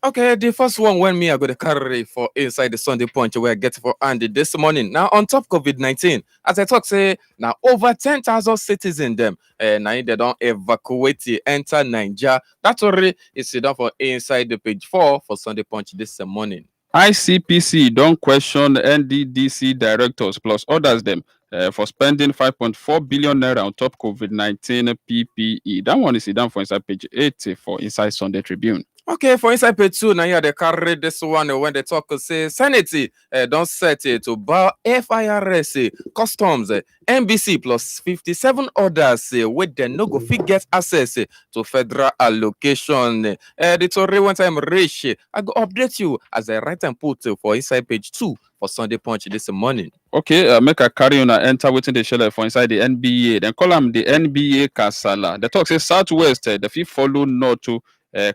Okay, the first one when me I got to carry for inside the Sunday Punch where I get for Andy this morning. Now on top COVID-19, as I talk say now over 10,000 citizens them now they don't evacuate enter Nigeria. That already is down for inside the page 4 for Sunday Punch this morning. ICPC don't question NDDC directors plus others them for spending 5.4 billion naira on top COVID-19 PPE. That one is down for inside page 80 for Inside Sunday Tribune. Okay, for inside page 2, now you they carry this one when they talk say Senate don't set it to bar FIRS customs NBC plus 57 others with the no go fit get access to federal allocation. The Tory one time reach. I go update you as I write and put for inside page 2 for Sunday Punch this morning. Okay, make a carry on and enter within the shell for inside the NBA. Then call them the NBA Kasala. The talk says Southwest, the fifth follow North to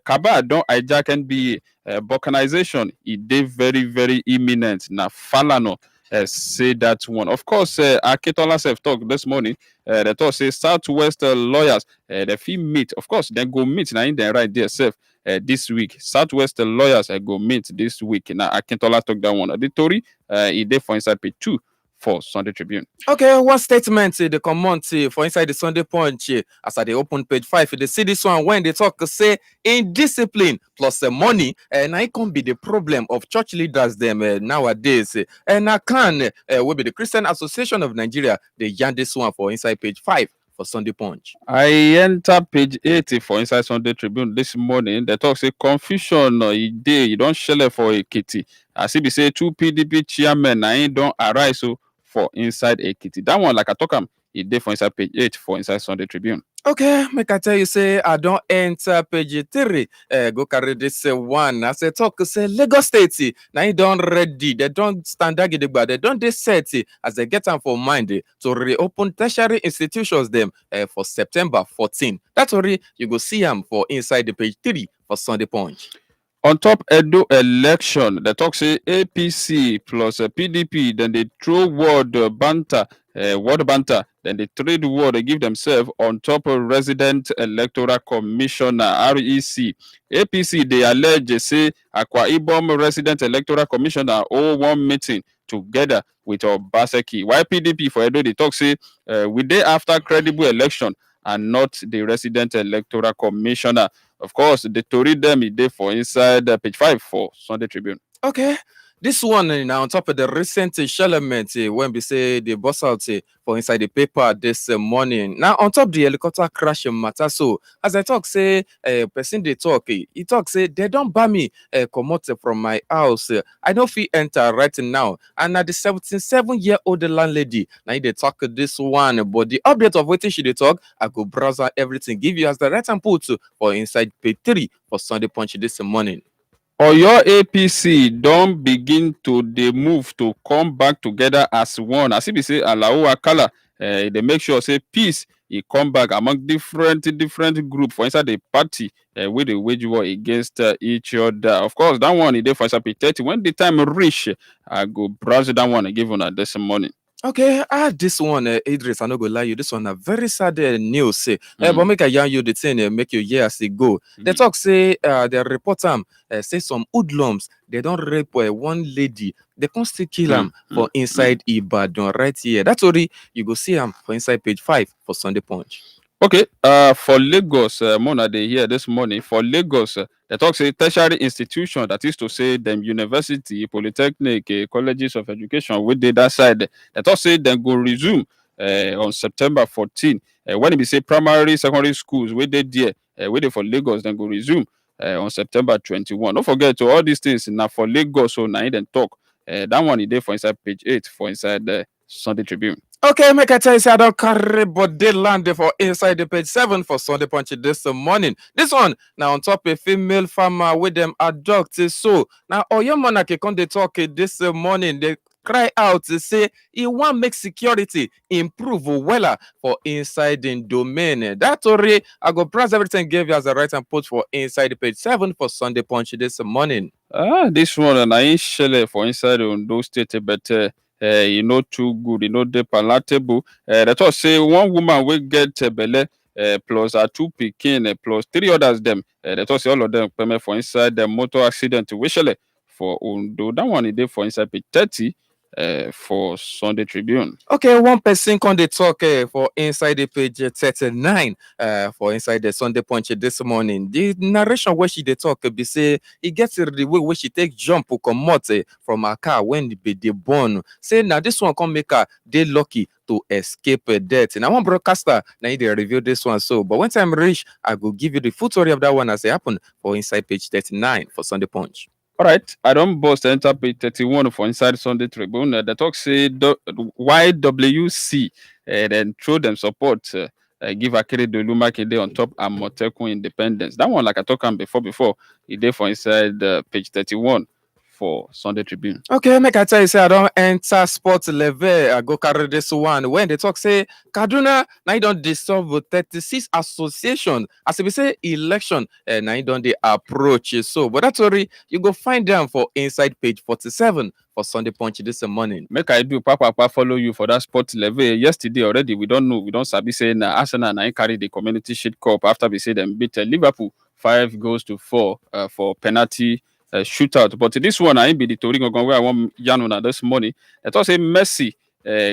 Kaba don't hijack NBA. Balkanization, it they very, very imminent. Now, Falano say that one. Of course, Akitola self talk this morning. The talk says Southwest lawyers, the fee meet. Of course, then go meet now in the right there self. This week, Southwest lawyers go meet this week. Now, Akintola talk that one. The Tory, he did for inside page 2 for Sunday Tribune. Okay, what statement they come on for inside the Sunday Punch as I they open page 5. They see this one when they talk say indiscipline plus money, and I can be the problem of church leaders them nowadays. And I can will be the Christian Association of Nigeria. They yarn this one for inside page 5 for Sunday Punch. I enter page 80 for Inside Sunday Tribune this morning. The talk say confusion you don't shell for a kitty. As if say 2 PDP chairmen I don't arise so for inside a kitty. That one, like I talk it day for inside page 8 for Inside Sunday Tribune. Okay, make I tell you, say I don't enter page 3. Go carry this one. As I talk, say Lagos State. Now you don't ready. They don't stand again, but they don't they set as they get them for mind to reopen tertiary institutions them for September 14. That's already you go see them for inside the page 3 for Sunday Punch. On top Edo election, the talk say APC plus PDP, then they throw word banter, then they trade word, they give themselves on top of Resident Electoral Commissioner REC. APC they allege say Akwa Ibom Resident Electoral Commissioner all one meeting together with Obaseki. Why PDP for Edo they talk say we day after credible election and not the Resident Electoral Commissioner. Of course, the Tory them is there for inside page 5 for Sunday Tribune. Okay. This one now on top of the recent element when we say the boss out for inside the paper this morning. Now on top the helicopter crash matter. So as I talk, say person they talk, he talk say they don't buy me come out from my house. I don't feel enter right now. And at the 77-year-old landlady, now they talk this one, but the update of what she they talk, I go browse everything, give you as the right and put for inside page 3 for Sunday Punch this morning. Or your APC don't begin to they move to come back together as one. As if you say Alao Akala, they make sure say peace he come back among different groups for inside the party with the wage war against each other. Of course, that one is there for inside 30. When the time reach, I go browse that one and give on this morning. Okay, this one, Idris, I no go lie you. This one a very sad news. But make I yarn you the thing, make you hear as it go. They talk say, they report say some hoodlums they don't rape one lady. They can still kill them for inside Ibadan right here. That's already you go see them for inside page 5 for Sunday Punch. Okay, for Lagos, Mona, they here this morning. For Lagos, they talk say tertiary institution, that is to say them university, polytechnic, colleges of education, with that side. They talk say then go resume on September 14. When it be say primary, secondary schools, where they there, where they for Lagos, then go resume on September 21. Don't forget to all these things now for Lagos, so now then talk. That one is there for inside page 8 for inside the Sunday Tribune. Okay, make I tell you, say I don't carry but they land for inside the page 7 for Sunday Punch this morning. This one now on top a female farmer with them adopt so now all your monarchy come they talk this morning. They cry out to say he want make security improve well for inside the domain. That already I go press everything gave you as a right and put for inside the page 7 for Sunday Punch this morning. This one and I ain't shell for inside on those state, but too good, they palatable. That was say one woman will get belly plus her two pikin plus three others dem. They talk say all of them permit for inside the motor accident wishele for Ondo. That one e dey for inside page 30 for Sunday Tribune. Okay, one person come dey talk for inside the page 39 for inside the Sunday Punch this morning. The narration where she dey talk be say e get the way where she take jump comot from her car when be dey born. Say now this one come make her dey lucky to escape death. And I want broadcaster now they review this one so. But when time reach, I go give you the full story of that one as it happened for inside page 39 for Sunday Punch. All right, I don't bust enter page 31 for inside Sunday Tribune. The talk say YWC then throw them support. Give Akere Dolu Makinde on top Amotekun Independence. That one, like I talked before, it there for inside page 31 for Sunday Tribune. Okay, make I tell you, say I don't enter sports level. I go carry this one. When they talk, say Kaduna, now you don't dissolve 36 association. As we say election, now you don't they approach it. So, but that's sorry, you go find them for inside page 47 for Sunday Punch this morning. Make I do papa follow you for that sport level. Yesterday already, we don't know. We don't sabi say Arsenal now carry the Community Shield Cup after we say them beat Liverpool 5-4 for penalty shootout. But this one, I be the Tori where I want Yanona this morning. I thought say Messi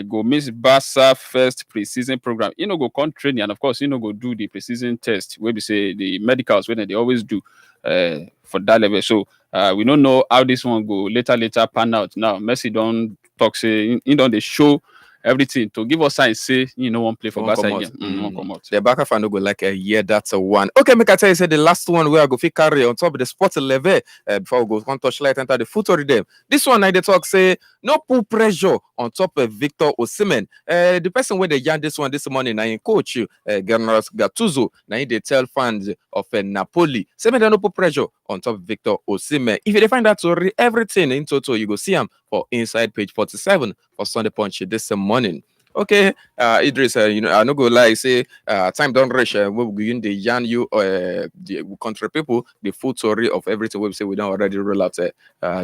go miss Barca first preseason program. You know, go come training, and of course, you know, go do the preseason test where we say the medicals when they always do for that level. So we don't know how this one go later pan out. Now Messi don't talk say he don't they show everything to give us signs say you know one play for Barca again. Come out. The Barca fan go like a year. That's a one. Okay, make I tell you say the last one where I go fit carry on top of the sports level before we go on touch light enter the footer them. This one I dey talk say no put pressure on top of Victor Osimhen. The person where they yarn this one this morning, now coach General Gattuso. Now they tell fans of Napoli say me they no put pressure on top of Victor Osimhen. If you find that story, everything in total you go see them for inside page 47 for Sunday Punch this morning. Okay, Idris, you know, I no go lie, say time don't rush. We begin the yarn you the country people the full story of everything we say we don't already roll out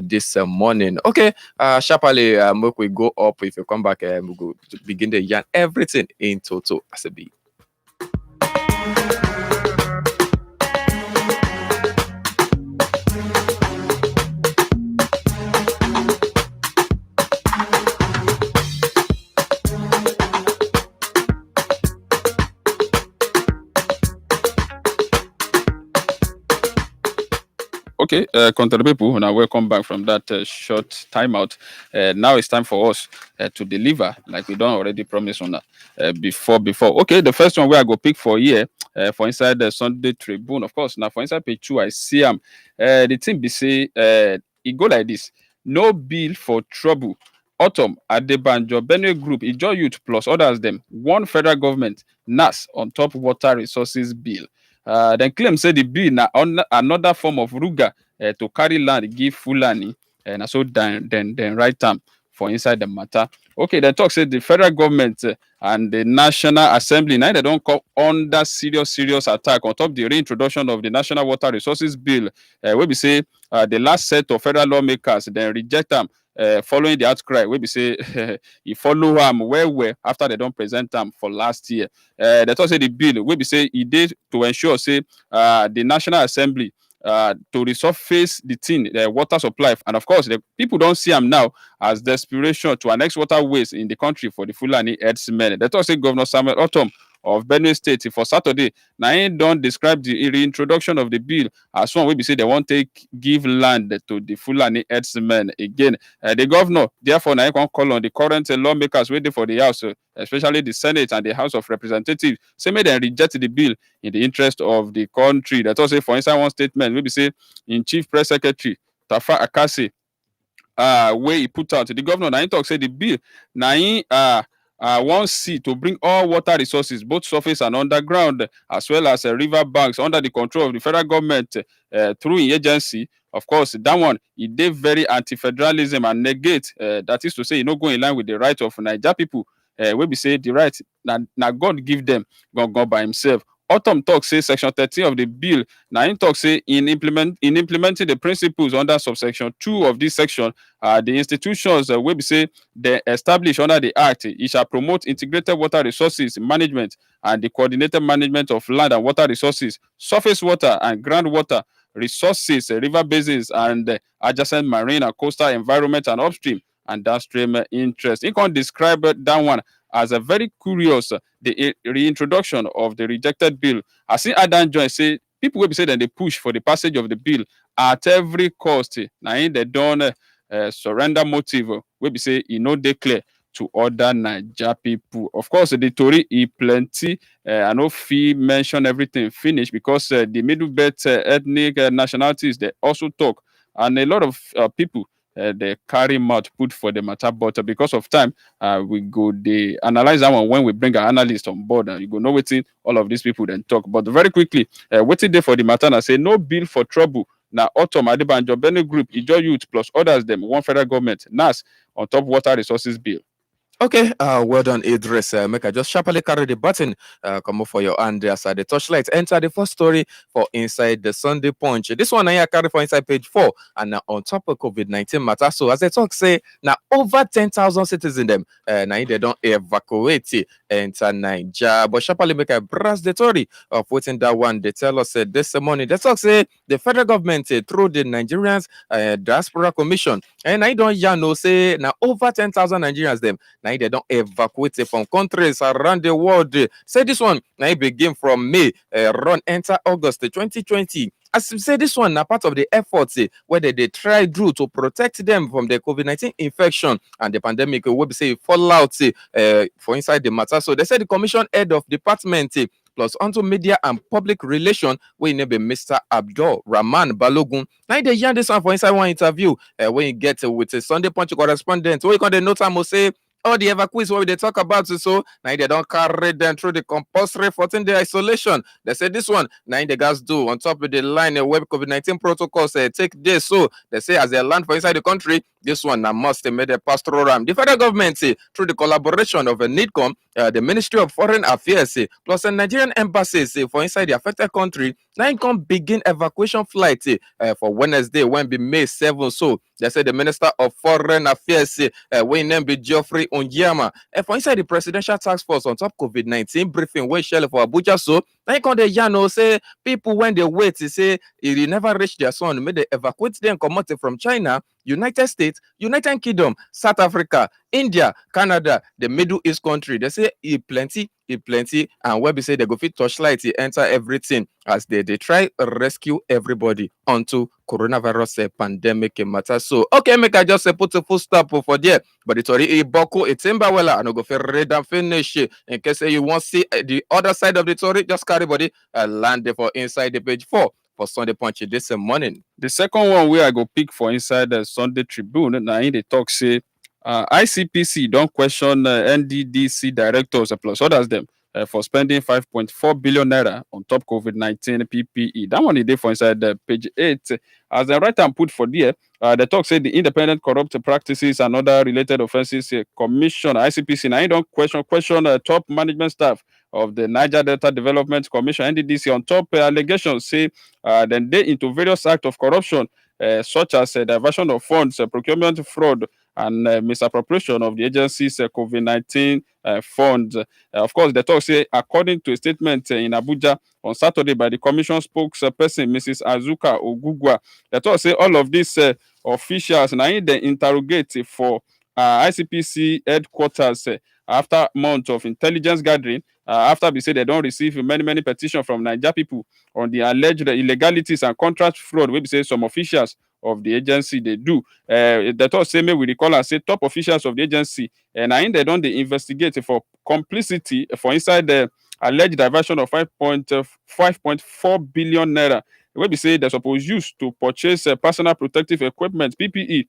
this morning. Okay, sharply, make we go up. If you come back, we go begin the yarn everything in total as a be. Okay, country people, now welcome back from that short timeout. Now it's time for us to deliver, like we don't already promise on that before. Okay, the first one where I go pick for here, for inside the Sunday Tribune, of course. Now for inside page 2, I see the thing be say it go like this: no bill for trouble. Autumn Adebanjo Benue Group, Ijo Youth plus others them. One federal government NAS on top water resources bill. Then claim say the bill na another form of ruga to carry land give Fulani and so then write them for inside the matter. Okay, they talk say the federal government and the National Assembly now they don't come under serious attack on top the reintroduction of the National Water Resources Bill. Where we say the last set of federal lawmakers then reject them. Following the outcry, we be say he follow him well after they don't present them for last year. They talk say the bill we be say he did to ensure say the National Assembly to resurface the thing, the water supply, and of course the people don't see them now as desperation to annex waterways in the country for the Fulani herdsmen. They talk say Governor Samuel Autumn of Benue State for Saturday. Now he don't describe the reintroduction of the bill as one way be say they won't give land to the Fulani herdsmen again. The governor therefore now he can call on the current lawmakers waiting for the House, especially the Senate and the House of Representatives, say may they reject the bill in the interest of the country. That also for instance one statement maybe say in Chief Press Secretary Tafa Akase where he put out the governor now he talk say the bill now he wants see to bring all water resources, both surface and underground, as well as river banks, under the control of the federal government through an agency. Of course, that one, it did very anti-federalism and negate, that is to say, you know, go in line with the right of Niger people. Where we say the right, now God give them, God by himself. Autumn talk say section 13 of the bill. Now in talk say in implementing the principles under subsection 2 of this section, the institutions will be say they establish under the act, it shall promote integrated water resources management and the coordinated management of land and water resources, surface water and groundwater resources, river basins, and adjacent marine and coastal environment and upstream and downstream interest. He can describe that one as a very curious, the reintroduction of the rejected bill. I see Adam Joy say people will be saying that they push for the passage of the bill at every cost. Now, they don't surrender motive. We be say e no dey clear to other Naija people. Of course, the Tory e plenty. I no fit mention everything finish because the middle belt ethnic nationalities they also talk, and a lot of people they carry mouth put for the matter. But because of time, we go they analyze that one when we bring our analyst on board, and you go know wetin all of these people then talk. But very quickly, wetin dey for the matter? I say no bill for trouble. Now, Autumn Adebanjo, Benny Group, Ijo Youth plus others them one federal government NAS on top water resources bill. Okay, well done, Idris. Make I just sharply carry the button, come up for your hand as the torchlight. Enter the first story for inside the Sunday Punch. This one I carry for inside page 4, and on top of COVID-19 matter. So as I talk, say now over 10,000 citizens them, now they don't evacuate enter Nigeria. But sharply make I brass the story of waiting that one. They tell us this morning. They talk say the federal government through the Nigerians Diaspora Commission, and I don't know say now over 10,000 Nigerians them. Now they don't evacuate from countries around the world. Say this one now it begin from May, run enter August 2020. As we say, this one now part of the efforts where they try do to protect them from the COVID-19 infection and the pandemic. We be say fallout for inside the matter. So they said the commission head of department plus onto media and public relation, we name Mr. Abdul Rahman Balogun. Now they hear this one for inside one interview when you get with a Sunday Punch correspondent. We can the note time say all the evacuees what they talk about so now they don't carry them through the compulsory 14-day isolation. They say this one now the guys do on top of the line web COVID-19 protocols take this. So they say as they land for inside the country, this one now must made a pastoral ram. The federal government through the collaboration of a NIDCOM, the Ministry of Foreign Affairs plus the Nigerian embassies for inside the affected country, now can begin evacuation flight for Wednesday when be May 7. So they say the Minister of Foreign Affairs when name be Geoffrey Onyema for inside the Presidential Task Force on top COVID-19 briefing when shell for Abuja. So now can the Yano say people when they wait to say it never reach their son, may they evacuate them come out from China, United States, United Kingdom, South Africa, India, Canada, the Middle East country. They say it plenty, and where we say they go fit torchlight, enter everything as they try rescue everybody onto coronavirus pandemic matter. So okay, make I just put a full stop for there. But it's already Boko, it's Imbawela, and I go for read and finish in case you want to see the other side of the story. Just carry body land for inside the page 4 for Sunday Punch this morning. The second one where I go pick for inside the Sunday Tribune, now in the talk say ICPC don't question NDDC directors plus others them for spending 5.4 billion naira on top COVID-19 PPE. That one is there for inside page 8. As the writer put for there, the talk said the Independent Corrupt Practices and Other Related Offences Commission, ICPC, now don't question top management staff of the Niger Delta Development Commission, NDDC, on top allegations say then they into various acts of corruption, such as diversion of funds, procurement fraud, and misappropriation of the agency's COVID-19 funds. Of course, the talk say, according to a statement in Abuja on Saturday by the commission spokesperson, Mrs. Azuka Ogugwa, the talk say all of these officials now they interrogate for ICPC headquarters after months of intelligence gathering. After we say they don't receive many petitions from Niger people on the alleged illegalities and contract fraud, we say some officials of the agency they do. The talk say me we recall and say top officials of the agency and I they don't they investigate for complicity for inside the alleged diversion of 5.4 billion naira. We be say they're supposed use to purchase personal protective equipment (PPE)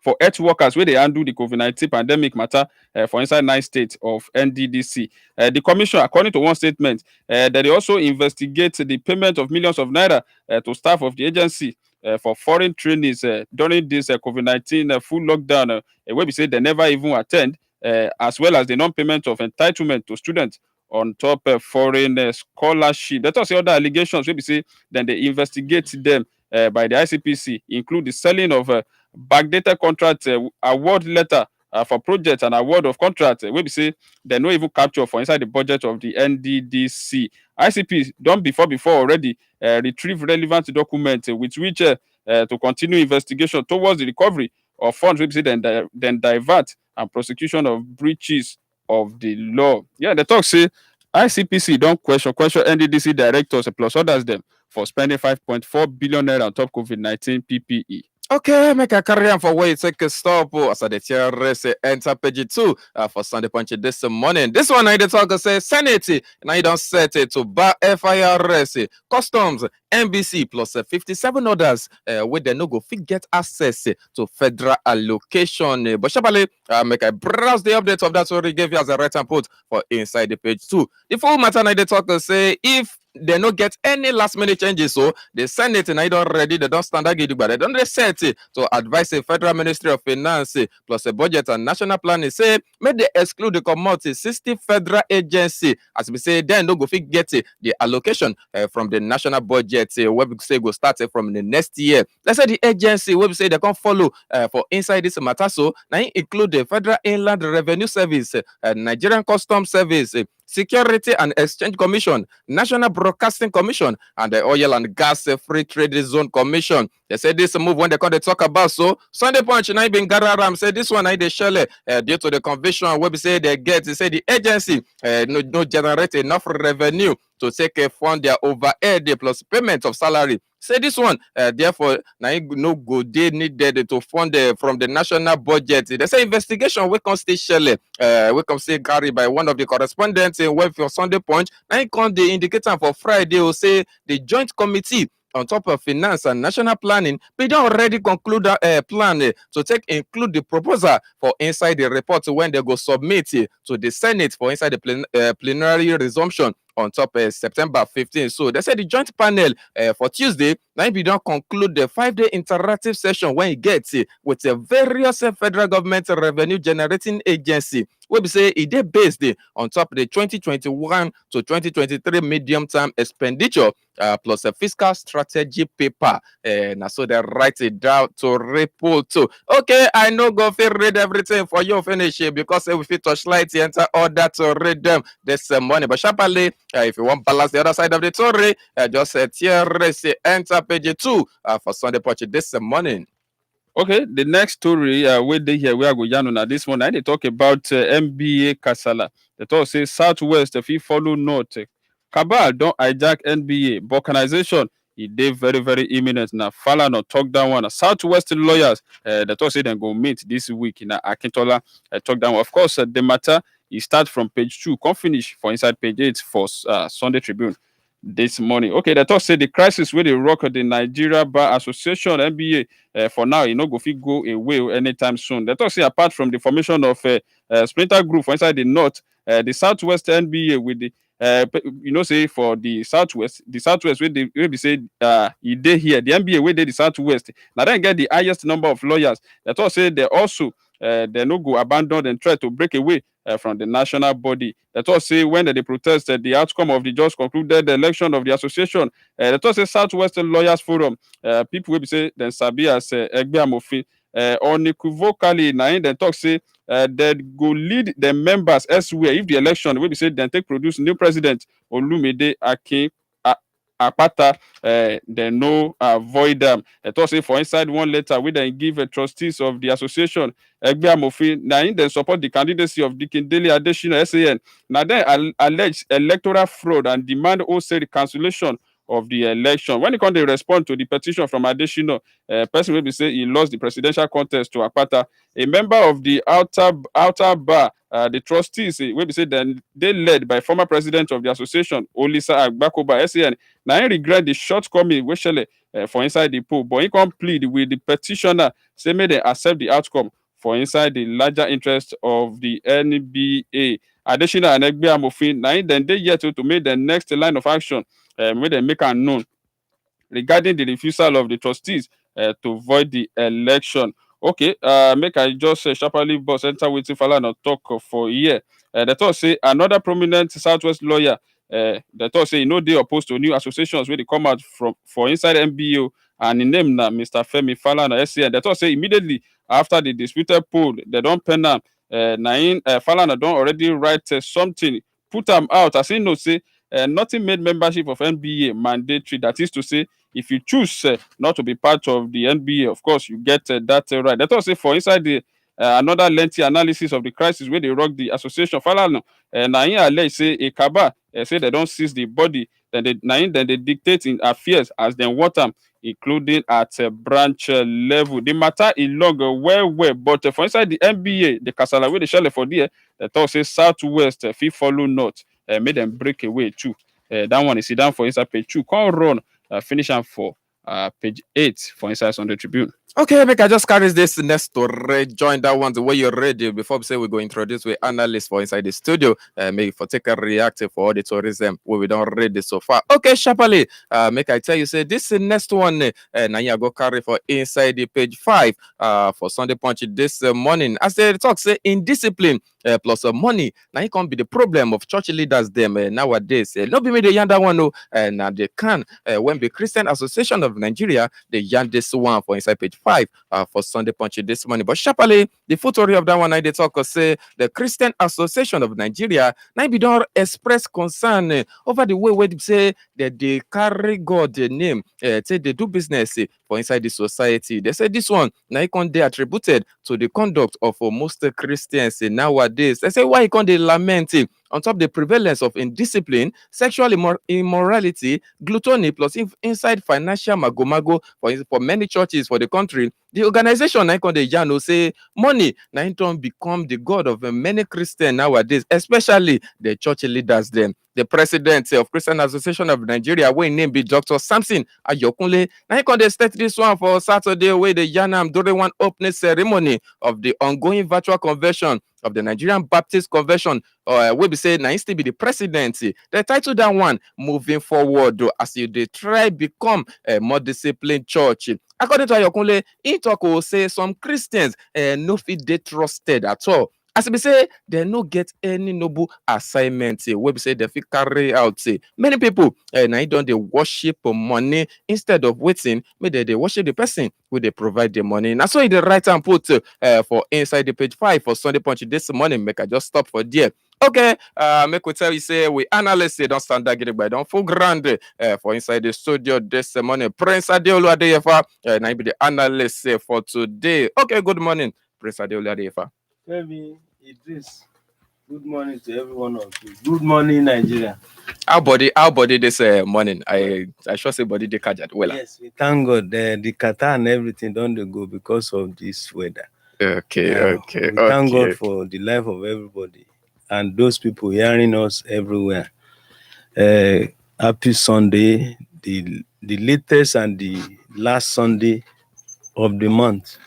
for health workers where they handle the COVID-19 pandemic matter for inside 9 states of NDDC. The commission, according to one statement, that they also investigate the payment of millions of naira to staff of the agency for foreign trainees during this COVID-19 full lockdown, where we say they never even attend, as well as the non-payment of entitlement to students on top foreign scholarship. Let us say other allegations wey be say then they investigate them by the ICPC include the selling of backdated contract award letter for project and award of contract wey be say dem no even capture for inside the budget of the NDDC. ICP don before already retrieve relevant document with which to continue investigation towards the recovery of funds wey be say dem divert and prosecution of breaches of the law. Yeah, they talk say ICPC don question NDDC directors plus others dem for spending 5.4 billion naira on top COVID-19 PPE. Okay, make a carry on for where you take a stop. As I tell race enter page 2 for Sunday Punch this morning. This one I talk say Senate. Now you don't set it to bar FIRS, customs, NBC plus 57 others where they no go fit get access to federal allocation. But shabale, make I browse the update of that story gave you as a right and put for inside the page 2. The full matter now they talk say if they no get any last minute changes, so the Senate and I don't ready, they don't stand again, but they don't set it to advise the Federal Ministry of Finance plus a budget and national planning. Say, may they exclude the commodity 60 federal agency, as we say, then no go fit get the allocation from the national budget, where we say go start from the next year. Let's say the agency where we say they can follow for inside this matter, so now include the Federal Inland Revenue Service, Nigerian Customs Service, Security and Exchange Commission, National Broadcasting Commission, and the Oil and Gas Free Trade Zone Commission. They say this move when they come to talk about. So Sunday Punch now been Gararam say this one I they shell due to the conviction where we say they get. They say the agency no generate enough revenue to take a fund their overhead plus payment of salary. Say this one, therefore, now no go they needed to fund from the national budget. They say investigation we can stay shell, we can say carry by one of the correspondents in web for Sunday Punch. Now come the indicator for Friday will say the joint committee on top of finance and national planning, we don't already conclude a plan to include the proposal for inside the report when they go submit to the Senate for inside the plenary resumption on top September 15. So they said the joint panel for Tuesday, now we don't conclude the 5-day interactive session when it gets with the various federal government revenue generating agency. We be say it is based on top of the 2021 to 2023 medium term expenditure plus a fiscal strategy paper. Now so they write it down to report to. Okay, I know go fit read everything for you finish because we fit touchlight enter order to read them this morning. But sharply, if you want balance the other side of the story, just enter page 2 for Sunday Punch this morning. Okay, the next story where they here we are going now this one. I they talk about NBA Kasala. They talk say Southwest if you follow North. Cabal don't hijack NBA. Balkanization it dey very imminent now. Fala no talk down one. Southwest lawyers they talk say they go meet this week in Akintola talk down. Of course, the matter it start from page 2, come finish for inside page 8 for Sunday Tribune this morning. Okay, they talk say the crisis where they rock the Nigeria Bar Association NBA for now, you know, go fit go away anytime soon. They talk say apart from the formation of a splinter group for inside the north, the Southwest NBA with the you know, say for the Southwest where they say it dey here, the NBA where they the Southwest. Now then get the highest number of lawyers. They talk say they also they no go abandon and try to break away from the national body. They talk say when they protested the outcome of the just concluded election of the association, they talk say Southwestern Lawyers Forum, people will be say then sabi as Egbe Amofin, unequivocally now they talk say they go lead the members elsewhere if the election will be said then take produce new president Olumide Akin Apata, they no avoid them. They talk say for inside one letter we then give trustees of the association Egbe Amofin now in then support the candidacy of Dikindele Adesina SAN. Now then allege electoral fraud and demand wholesale cancellation of the election. When it comes to respond to the petition from Adesina, person will be say he lost the presidential contest to Apata. A member of the outer bar, the trustees will be said then they led by former president of the association, Olisa Agbakoba SAN. Now he regret the shortcoming which for inside the poll, but he can plead with the petitioner, say may they accept the outcome for inside the larger interest of the NBA. Additional and Egbe Amofin, now then they yet to make the next line of action, may they make unknown regarding the refusal of the trustees to void the election. Okay, make I just sharply boss enter waiting Falana talk for here. The talk say another prominent Southwest lawyer. The talk say no, they opposed to new associations where they come out from for inside MBO and in name na Mr. Femi Falana SCN. The talk say immediately after the disputed poll, they don't pen am. Falana don't already write something, put them out as he know say nothing made membership of NBA mandatory. That is to say, if you choose not to be part of the NBA, of course, you get that right. Let us say for inside the another lengthy analysis of the crisis where they rock the association. Falano, Nain allege say a Kaba say they don't seize the body, then they dictate in affairs as they want them, including at branch level. The matter is long well, but for inside the NBA, the Kasala where they shell for there, they talk say Southwest fit follow North, made them break away too. That one is sit down for inside page 2. Come run, finish am for page 8 for inside Sunday Tribune. Okay, make I just carry this next story. Join that one the way you're ready. Before we say we go introduce with analysts for inside the studio. Make for take a reactive for all the tourism where we don't read this so far. Okay, sharply. Make I tell you, say this next one. Now you go carry for inside the page 5. For Sunday Punch this morning. As they talk, say indiscipline plus money. Now it can be the problem of church leaders them nowadays. Not be me the yarn that one no. Now they can when the Christian Association of Nigeria they yarn this one for inside page 5 for Sunday Punch this morning. But sharply, the full story of that one, I they talk say the Christian Association of Nigeria now be don't express concern over the way where they say that they carry God the name, say they do business for inside the society. They say this one now it can they attributed to the conduct of most Christians nowadays. They say why it can they lament on top of the prevalence of indiscipline, sexual immorality, gluttony, plus inside financial magomago for many churches for the country. The organization Nikon de Jano say money now don't become the god of many Christians nowadays, especially the church leaders. Them, the president of Christian Association of Nigeria, where name be Dr. Samson Ayokunle. Now they start this one for Saturday, where the Yanam during one opening ceremony of the ongoing virtual convention of the Nigerian Baptist Convention, we be say now still be the presidency. The title that one moving forward as you they try become a more disciplined church. According to Ayokunle, he talk will say some Christians no fit they trusted at all. As we say, they no get any noble assignment. We be say they fit carry out. Many people now don't they worship money instead of waiting. Maybe they worship the person who they provide the money. Now so in the right hand put for inside the page 5 for Sunday Punch this morning. Make I just stop for there. Okay, make we tell you say we analysts don't stand that get by don't full grand for inside the studio this morning. Prince Adeolu Adeyefa, now be the analyst for today. Okay, good morning, Prince Adeolu Adeyefa. Femi Idris, good morning to every one of you. Good morning, Nigeria. How body this morning? I sure say body they catch well. Yes, we thank God. The Qatar and everything don't they go because of this weather. Okay. We thank God for the life of everybody and those people hearing us everywhere. Happy Sunday, the latest and the last Sunday of the month.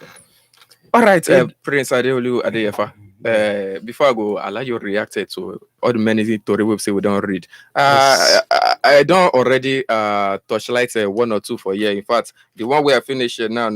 All right, Prince Adeolu Adeyefa. Before I go, allow you react to all the many story websites we don't read. Yes. I don't already touchlight one or two for here. In fact, the one we are finishing now,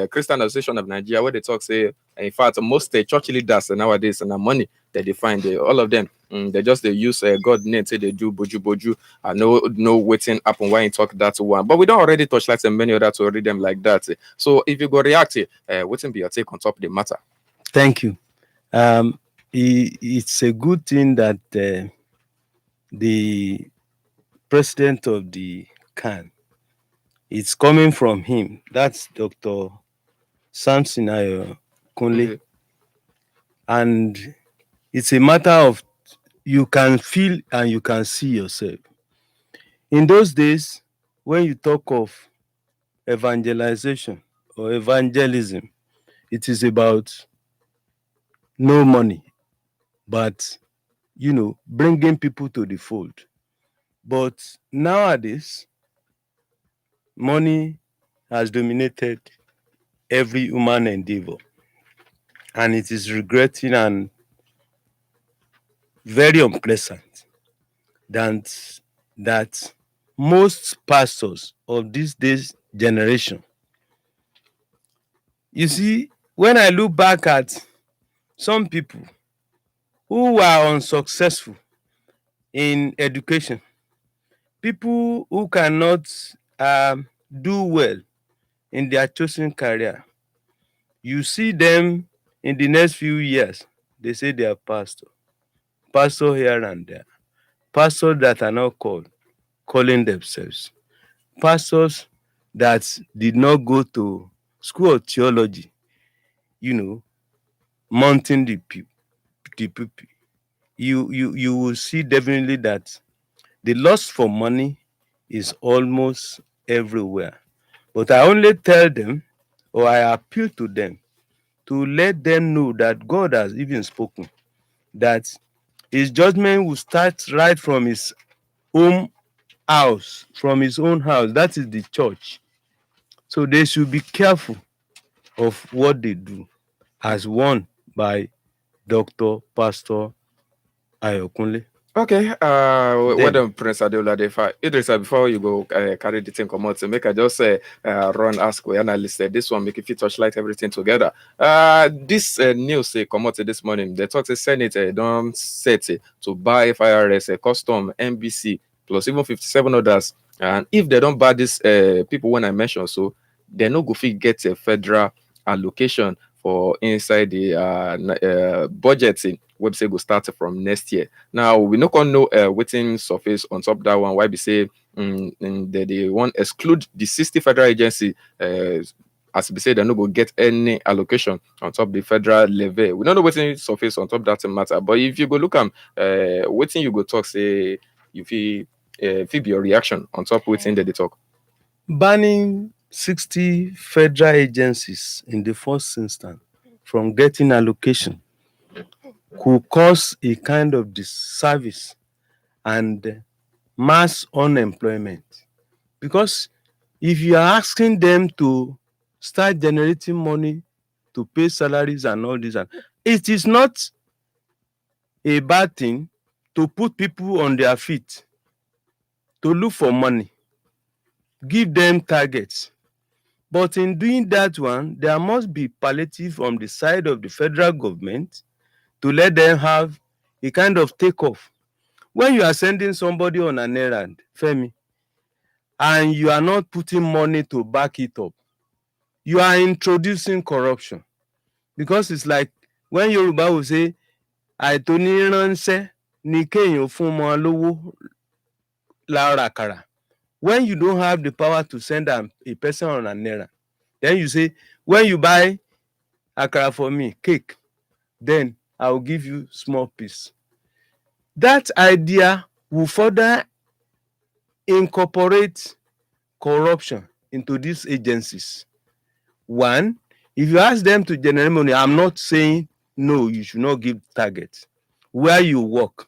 Christian Association of Nigeria, where they talk say, in fact, most church leaders nowadays and money that they find, all of them, they just they use God name, say they do boju. I no waiting happen why you talk that one. But we don't already touchlight and many other to read them like that. So if you go react, waiting be your take on top of the matter. Thank you. It's a good thing that the president of the CAN, it's coming from him. That's Dr. Samson Ayokunle. Mm-hmm. And it's a matter of you can feel and you can see yourself. In those days, when you talk of evangelization or evangelism, it is about no money, but bringing people to the fold. But nowadays, money has dominated every human endeavor, and it is regretting and very unpleasant that most pastors of this day's generation, you see, when I look back at some people who were unsuccessful in education, people who cannot do well in their chosen career, you see them in the next few years, they say they are pastor here and there, pastors that are not calling themselves, pastors that did not go to school of theology, mounting the people. You will see definitely that the lust for money is almost everywhere. But I only tell them, or I appeal to them, to let them know that God has even spoken, that his judgment will start right from his own house, from his own house. That is the church. So they should be careful of what they do, as warned by Dr. Pastor Ayokunle. Okay, well Then, done, Prince Adeola Defa. Idrisa, before you go carry the thing come out, so make I just run ask we analyst this one, make it touchlight everything together. This news come out this morning. The talk the Senate don't set to buy FIRS, custom, NBC, plus even 57 others. And if they don't buy this people when I mentioned, so they no go fit get a federal allocation for inside the budget website go start from next year. Now we not gonna know waiting surface on top of that one. Why be say they want exclude the 60 federal agency as we say they no go get any allocation on top the federal level. We don't know waiting surface on top that matter. But if you go look waiting you go talk say you feel be your reaction on top waiting that they talk. banning 60 federal agencies in the first instance from getting allocation could cause a kind of disservice and mass unemployment. Because if you are asking them to start generating money to pay salaries and all this, it is not a bad thing to put people on their feet, to look for money, give them targets. But in doing that one, there must be palliative on the side of the federal government to let them have a kind of takeoff. When you are sending somebody on an errand, Femi, and you are not putting money to back it up, you are introducing corruption. Because it's like when Yoruba will say, àìtóníránṣẹ́ ni kéèyàn fún ọmọ lówó lára àkàrà. When you don't have the power to send a person on an errand, then you say, when you buy akara for me, cake, then I will give you small piece. That idea will further incorporate corruption into these agencies. One, if you ask them to generate money, I'm not saying no, you should not give targets. Where you work,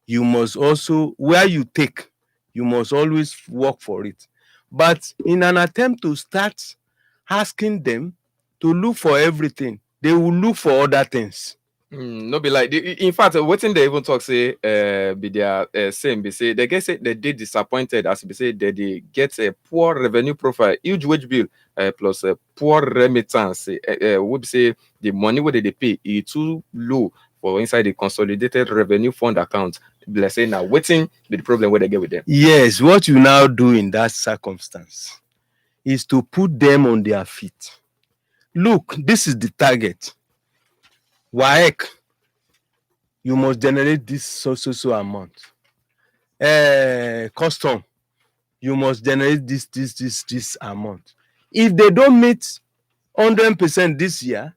you must also, where you take, you must always work for it. But in an attempt to start asking them to look for everything, they will look for other things. No be like in fact waiting they even talk say be their same be say they get say they did disappointed as be say they get a poor revenue profile, huge wage bill plus a poor remittance. Would say the money where they pay is too low for inside the consolidated revenue fund account. Let's say now waiting be the problem where they get with them. Yes, what you now do in that circumstance is to put them on their feet. Look, this is the target. WAEC, you must generate this so amount. Custom, you must generate this amount. If they don't meet 100% this year,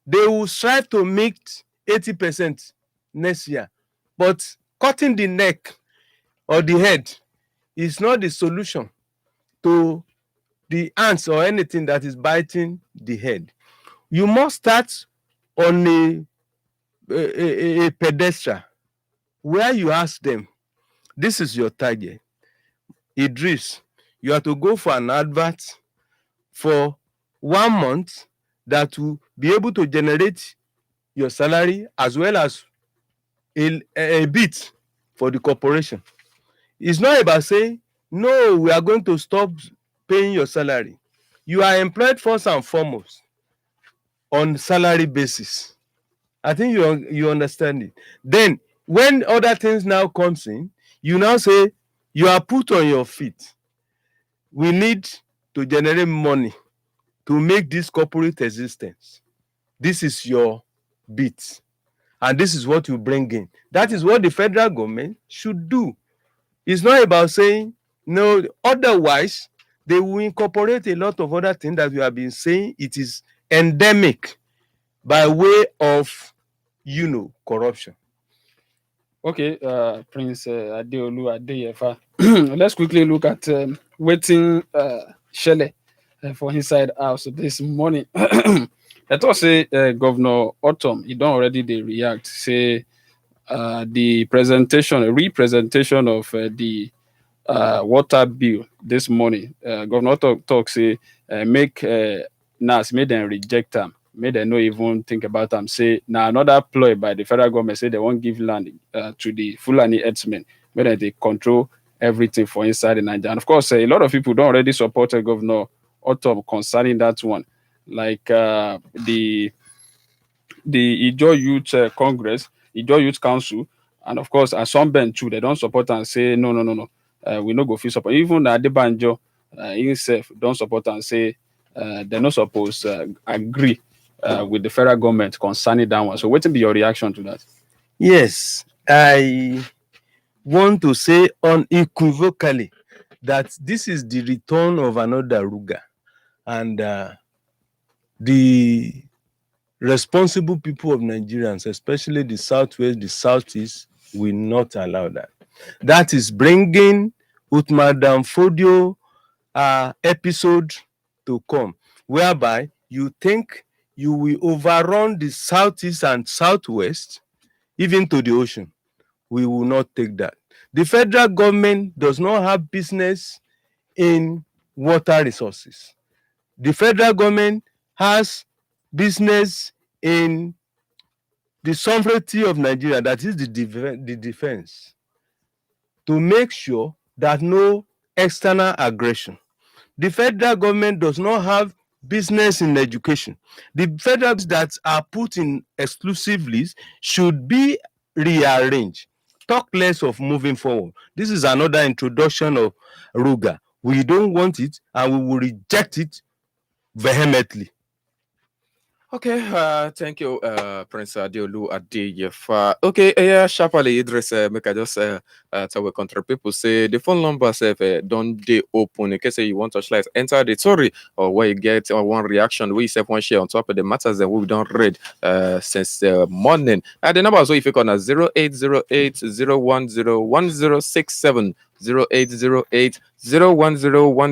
they will strive to meet 80% next year. But cutting the neck or the head is not the solution to the ants or anything that is biting the head. You must start on a pedestal where you ask them, this is your target. Idris, you have to go for an advert for 1 month that will be able to generate your salary as well as a bit for the corporation. It's not about saying, no, we are going to stop paying your salary. You are employed first and foremost. on salary basis. I think you understand it. Then when other things now comes in, you now say you are put on your feet. We need to generate money to make this corporate existence. This is your bit, and this is what you bring in. That is what the federal government should do. It's not about saying no, otherwise they will incorporate a lot of other things that we have been saying. It is endemic by way of, corruption. Okay, Prince Adeolu Adeyefa. Let's quickly look at waiting Shele for inside house this morning. I thought say Governor Autumn, he don't already they react. Say the representation of the water bill this morning. Governor talk say make NAS make them reject them. Make them no even think about them. Say now another ploy by the federal government say they won't give land to the Fulani herdsmen. Make they control everything for inside the Nigeria. And of course, a lot of people don't already support Governor Autumn concerning that one, like the Ijo Youth Congress, Ijo Youth Council, and of course, Asomben too. They don't support and say no. We no go fit support. Even Adebanjo himself don't support and say they're not supposed to agree with the federal government concerning that one. So, what will be your reaction to that? Yes, I want to say unequivocally that this is the return of another Ruga, and the responsible people of Nigerians, especially the Southwest, the Southeast, will not allow that. That is bringing Utmadam Fodio episode to come, whereby you think you will overrun the Southeast and Southwest, even to the ocean. We will not take that. The federal government does not have business in water resources. The federal government has business in the sovereignty of Nigeria, that is the defense, to make sure that no external aggression. The federal government does not have business in education. The federal that are put in exclusive list should be rearranged. Talk less of moving forward. This is another introduction of Ruga. We don't want it, and we will reject it vehemently. Okay, thank you, Prince Adeolu Adeyefa. Okay, yeah, sharply, Idris, make I just tell we country people say the phone number say don't they open in case you want to slide enter the story or where you get one reaction, we say one share on top of the matters that we don't read since morning. The number so if you call 0808 010 0808 010 or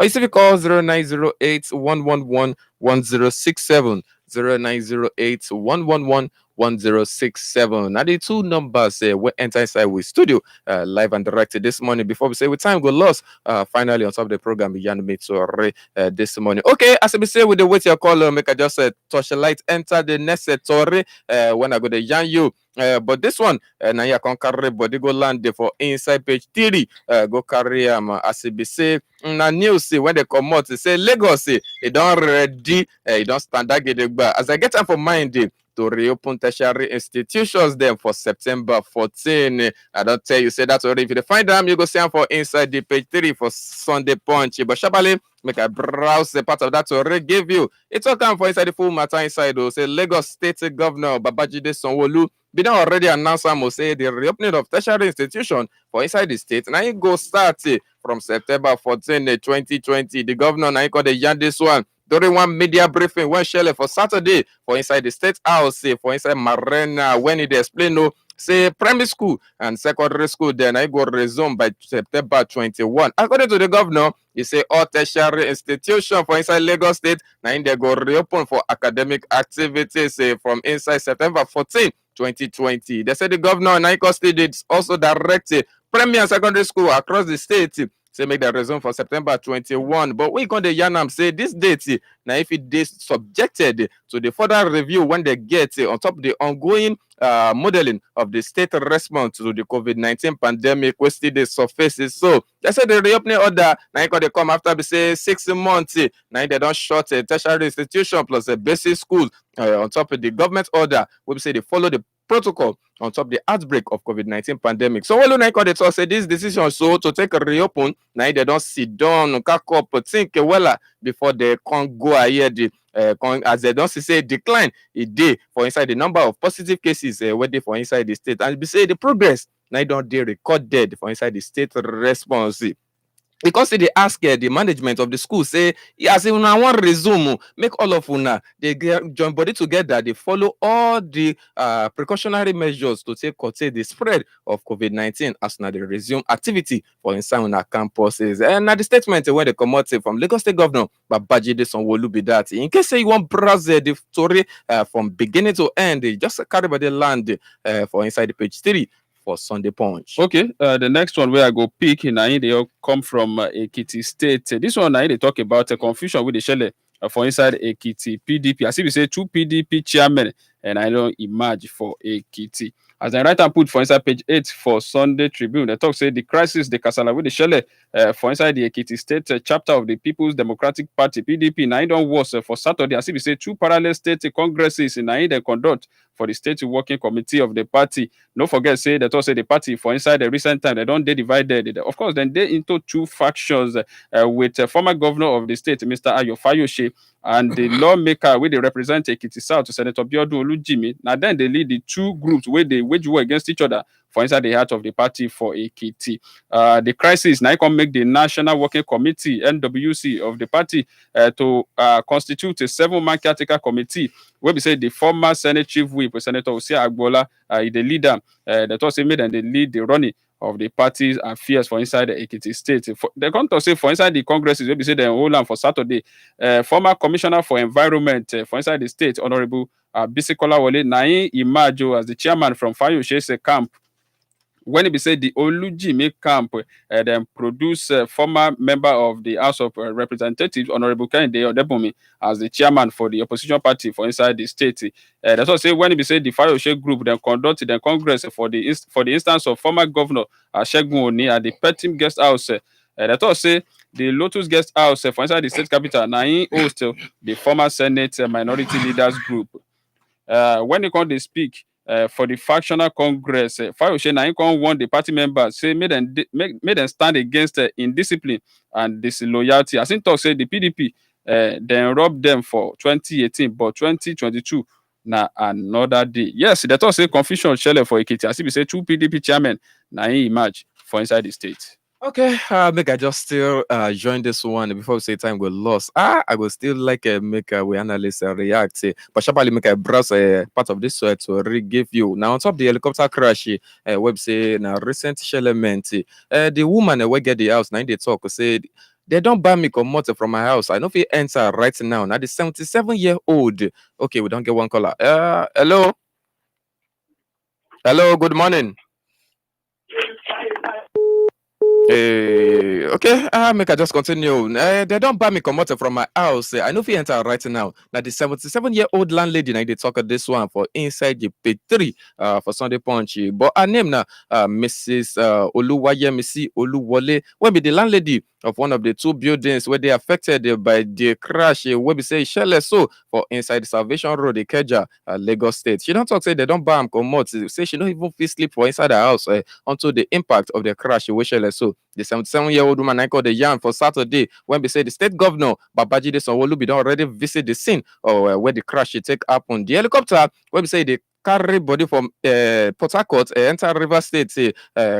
if you call 0908 111 1067 0908 111 1067. Now the two numbers we enter inside with studio live and directed this morning. Before we say with time go lost, finally on top of the program began me to this morning. Okay, as we say with the wait your call, make I just touch a light enter the next story when I go to yarn you. But this one, now you can carry body go land there for inside page 3. Go carry as it be say na news when they come out, they say Lagos it don't ready, it don't stand that get as I get time for mind to reopen tertiary institutions then for September 14. I don't tell you say that already. If you find them, you go see them for inside the page 3 for Sunday Punch. But shabali, make I browse the part of that to already give you. It's all come for inside the full matter inside though. Say Lagos State Governor Babajide Sanwo-Olu be done already announced say the reopening of tertiary institution for inside the state. Now you go start from September 14, 2020. The governor now got the yarn this one during one media briefing when Shelley for Saturday for inside the state house for inside Marina when it explained say primary school and secondary school then I go resume by September 21. According to the governor, he say all tertiary institution for inside Lagos State now they go reopen for academic activities from inside September 14, 2020. They said the governor in Iko State also directed primary and secondary school across the state say make dem resume for September 21. But we con dey yarn am say dis date na if it dey subjected to the further review when they get on top of the ongoing modeling of the state response to the COVID-19 pandemic, wey still dey surface. So they say the reopening order na im dey come after be say 6 months. Now they don't shut a tertiary institution plus a basic school on top of the government order. We say they follow the protocol on top of the outbreak of COVID-19 pandemic. So when I they talk say this decision so to take a reopen, now they don't sit down, cack up, think well before they can't go ahead. As they don't say decline a day for inside the number of positive cases where they for inside the state, and be say the progress now don't they recorded for inside the state response. Because they ask the management of the school, say, as if una wan resume, make all of una they join body together, they follow all the precautionary measures to take curtail the spread of COVID-19 as now they resume activity for inside una campuses. And now the statement when they come out from Lagos State Governor Babajide Sanwo-Olu be that. In case say you want browse the story from beginning to end, they just carry by the land for inside the page 3. For Sunday Punch. Okay, the next one where I go pick in they all come from Ekiti State. This one they talk about a confusion with the shell for inside Ekiti PDP. As if we say 2 PDP chairmen, and I don't emerge for Ekiti. As I write and put for inside page 8 for Sunday Tribune, they talk say the crisis, the kasala with the shell for inside the Ekiti State chapter of the People's Democratic Party PDP. Now don't worse for Saturday. As if we say 2 parallel state congresses in they conduct for the state working committee of the party. No forget say that also the party for inside the recent time they don't they divided. Of course, then they into 2 factions with former governor of the state, Mr. Ayo Fayose, and the lawmaker where they represent Ekiti South, Senator Biodun Olujimi. Now then they lead the 2 groups where they wage war against each other for inside the heart of the party for Ekiti. The crisis now can make the National Working Committee (NWC) of the party to constitute a 7-man caretaker committee. Where we say the former Senate Chief Whip, Senator Osia Agbola, the leader, that also made and they lead the running of the party's affairs for inside the Ekiti State. They come to say for inside the congresses, we say they hold on for Saturday. Former Commissioner for Environment for inside the state, Honorable Bisikola Wole, Nai Imajo as the chairman from Fayoshe's camp. When it be said the Olujimi camp then produce former member of the House of Representatives, Honorable Kehinde Odebumi, as the chairman for the opposition party for inside the state. That's what say when it be said the Fayoshe group then conducted the congress for the instance of former governor Segun Oni at the Petim Guest House. That's what say the Lotus Guest House for inside the state capital. Now he host the former Senate minority leaders group. When they come they speak. For the factional congress, Fayose Naikon won the party members, say made them stand against indiscipline and disloyalty. As in talk, say the PDP then robbed them for 2018, but 2022 na another day. Yes, that also say confusion shele for Ekiti. As if we say 2 PDP chairmen na emerge for inside the state. Okay, make I just still join this one before we say time will lost. I will still like make we analyst react. But sharply make I browse part of this to give you. Now on top of the helicopter crash, website now recent element. The woman we get the house now they talk say they don't buy me come from my house. I know if he enter right now. Now the 77-year-old. Okay, we don't get one caller. Hello. Hello, good morning. Okay, make I just continue. They don't buy me come out from my house. I know if you enter right now. Now the 77-year-old landlady now they talk of this one for inside the page 3 for Sunday Punch. But her name now Mrs. Oluwayemisi Oluwole. When be the landlady of one of the 2 buildings where they affected by the crash. Where we say Shelle so for inside the Salvation Road, Ikeja, Lagos State. She don't talk say they don't buy them come out. Say she don't even feel sleep for inside the house until the impact of the crash. Where Shelle so. The 77-year-old woman I called the yarn for Saturday when we say the state governor Babajide Sanwo-Olu don't already visit the scene or where the crash take happen. The helicopter when we say the carry body from Port Harcourt enter River State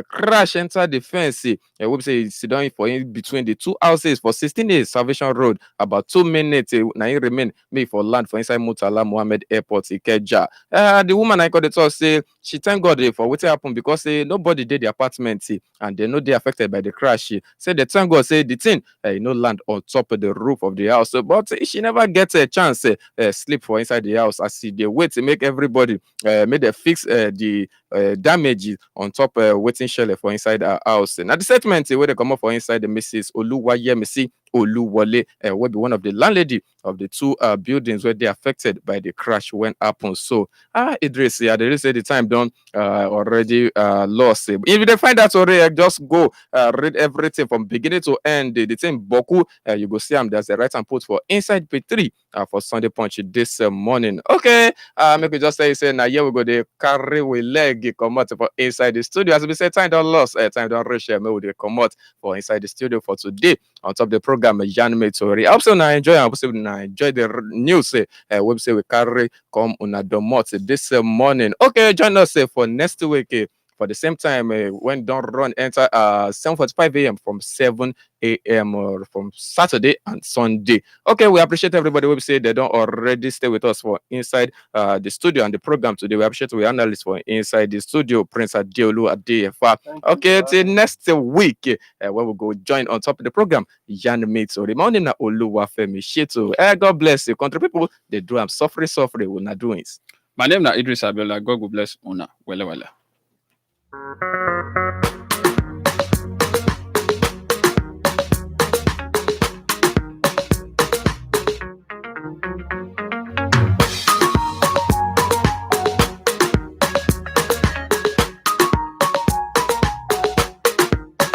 crash enter the fence we say sit down for in between the 2 houses for 16 days Salvation Road about 2 minutes now it remain me for land for inside Murtala Mohammed Airport Ikeja. The woman I called the talk say she thank God for what happened because nobody did the apartment and they know they affected by the crash. Say they thank God say the thing land on top of the roof of the house. But she never gets a chance sleep for inside the house as they wait to make everybody make them fix the damage on top waiting shell for inside our house. Now the settlement where they come up for inside the Mrs. Oluwayemisi Oluwole will be one of the landlady of the two buildings where they affected by the crash when happened. So Idris, yeah, they say the time done already lost. If they find that already, just go read everything from beginning to end. The thing Boku, you go see them. There's a right and put for inside page 3 for Sunday Punch this morning. Okay, maybe just say now here we go. They carry with leg come out for inside the studio. As we say, time don't lost, time don't rush. Maybe they come out for inside the studio for today. On top of the program, Jan Metori. I also now enjoy. I also enjoy the news. Website we carry come on a domot this morning. Okay, join us for next week. For the same time, when don't run enter 7:45 a.m. from 7 a.m. From Saturday and Sunday. Okay, we appreciate everybody. We say they don't already stay with us for inside the studio and the program today. We appreciate we analysts for inside the studio. Prince Adeolu Adefa. Okay, till next week when we go join on top of the program. Jan Mates or the morning na Oluwafemi Sheto. God bless you, country people. They do am suffering. We're not doing it. My name is Idris Abiola. God will bless Una. Wele.